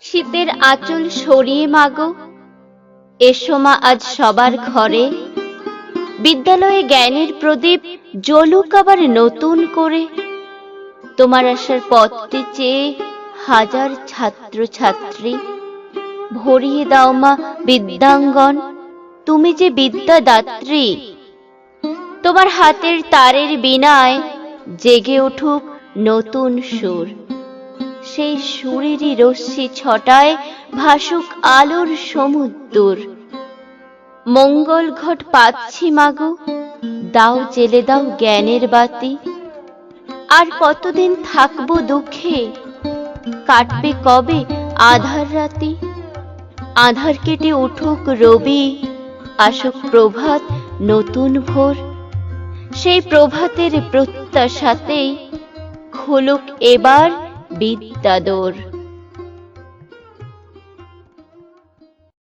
শীতের আঁচল সরিয়ে মাগো, এসো মা আজ সবার ঘরে। বিদ্যালয়ে জ্ঞানের প্রদীপ জ্বলুক আবার নতুন করে। তোমার আসার পথটি চেয়ে হাজার ছাত্র ছাত্রী। ভরিয়ে দাও মা বিদ্যাঙ্গন, তুমি যে বিদ্যাদাত্রী। তোমার হাতের তারের বীণায় জেগে উঠুক নতুন সুর। সেই সুরেরই রশ্মি ছটায় ভাসুক আলোর সমুদ্র। মঙ্গল ঘট পাচ্ছি মাগো, দাও জেলে দাও জ্ঞানের বাতি। আর কতদিন থাকবো দুঃখে, কাটবে কবে আধার রাতি। আধার কেটে উঠুক রবি, আসুক প্রভাত নতুন ভোর। সেই প্রভাতের প্রত্যাশাতেই খুলুক এবার বিদ্যাদোর।